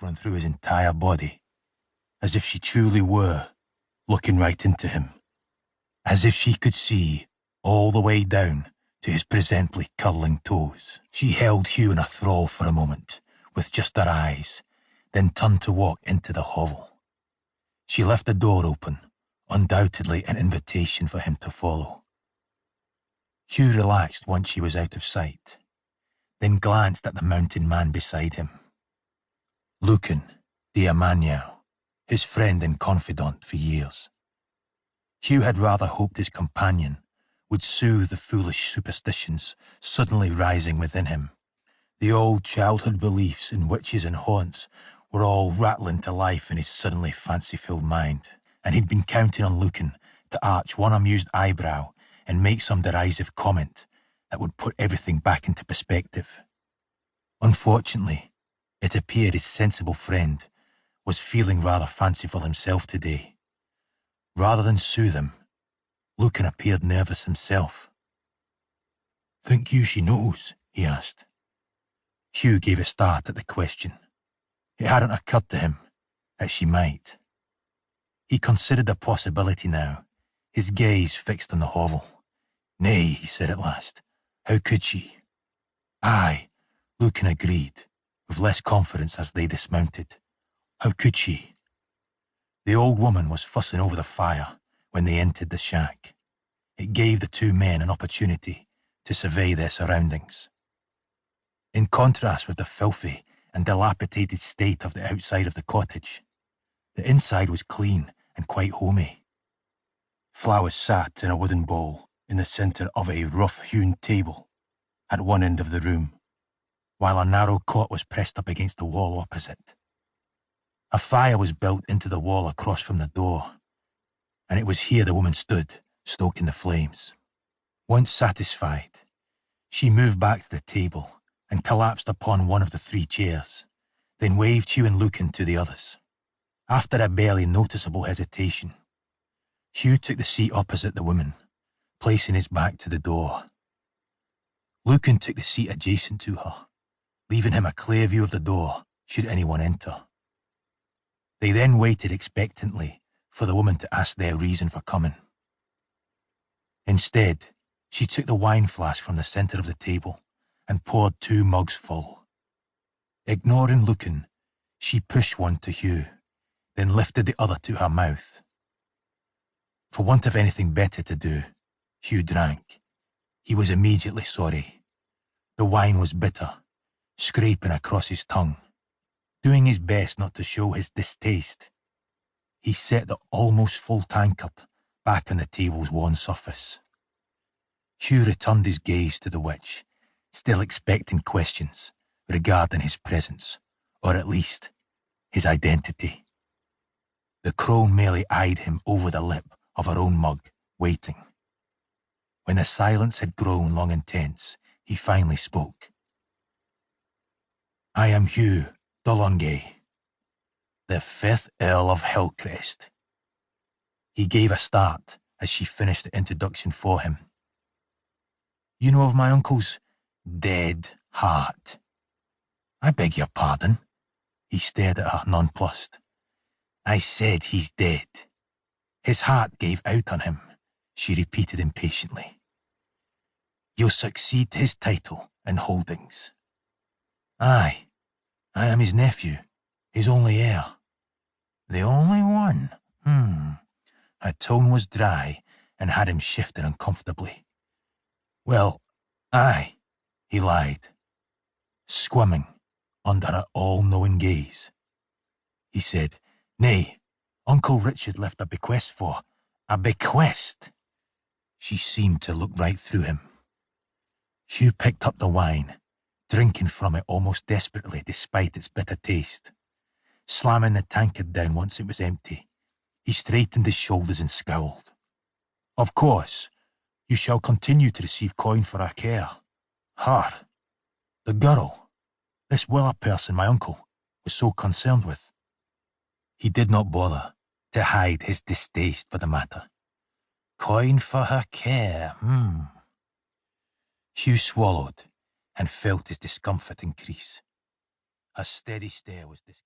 shivering through his entire body, as if she truly were looking right into him, as if she could see all the way down to his presently curling toes. She held Hugh in a thrall for a moment, with just her eyes, then turned to walk into the hovel. She left the door open, undoubtedly an invitation for him to follow. Hugh relaxed once she was out of sight, then glanced at the mountain man beside him. Lucan, the Emmanuel, his friend and confidant for years. Hugh had rather hoped his companion would soothe the foolish superstitions suddenly rising within him. The old childhood beliefs in witches and haunts were all rattling to life in his suddenly fancy-filled mind, and he'd been counting on Lucan to arch one amused eyebrow and make some derisive comment that would put everything back into perspective. Unfortunately, it appeared his sensible friend was feeling rather fanciful himself today. Rather than soothe him, Lucan appeared nervous himself. "Think you she knows?" he asked. Hugh gave a start at the question. It hadn't occurred to him that she might. He considered the possibility now, his gaze fixed on the hovel. "Nay," he said at last. "How could she?" "Aye," Lucan agreed, with less confidence as they dismounted. "How could she?" The old woman was fussing over the fire when they entered the shack. It gave the two men an opportunity to survey their surroundings. In contrast with the filthy and dilapidated state of the outside of the cottage, the inside was clean and quite homey. Flowers sat in a wooden bowl in the centre of a rough-hewn table at one end of the room, while a narrow cot was pressed up against the wall opposite. A fire was built into the wall across from the door, and it was here the woman stood, stoking the flames. Once satisfied, she moved back to the table and collapsed upon one of the 3 chairs, then waved Hugh and Lucan to the others. After a barely noticeable hesitation, Hugh took the seat opposite the woman, placing his back to the door. Lucan took the seat adjacent to her, leaving him a clear view of the door should anyone enter. They then waited expectantly for the woman to ask their reason for coming. Instead, she took the wine flask from the centre of the table and poured 2 mugs full. Ignoring Lucan, she pushed one to Hugh, then lifted the other to her mouth. For want of anything better to do, Hugh drank. He was immediately sorry. The wine was bitter, scraping across his tongue. Doing his best not to show his distaste, he set the almost full tankard back on the table's worn surface. Hugh returned his gaze to the witch, still expecting questions regarding his presence, or at least his identity. The crone merely eyed him over the lip of her own mug, waiting. When the silence had grown long and tense, he finally spoke. "I am Hugh Dulonget, the 5th Earl of Hillcrest." He gave a start as she finished the introduction for him. "You know of my uncle's dead heart?" "I beg your pardon?" He stared at her, nonplussed. "I said he's dead. His heart gave out on him," she repeated impatiently. "You'll succeed to his title and holdings." "Aye, I am his nephew, his only heir." "The only one?" Her tone was dry and had him shifting uncomfortably. "Well, aye," he lied, squirming under her all-knowing gaze. He said, "Nay, Uncle Richard left a bequest for—" "A bequest?" She seemed to look right through him. Hugh picked up the wine, drinking from it almost desperately despite its bitter taste. Slamming the tankard down once it was empty, he straightened his shoulders and scowled. "Of course, you shall continue to receive coin for our care. Her, the girl, this Willa person my uncle was so concerned with." He did not bother to hide his distaste for the matter. "Coin for her care, Hugh swallowed and felt his discomfort increase. Her steady stare was disconcerting.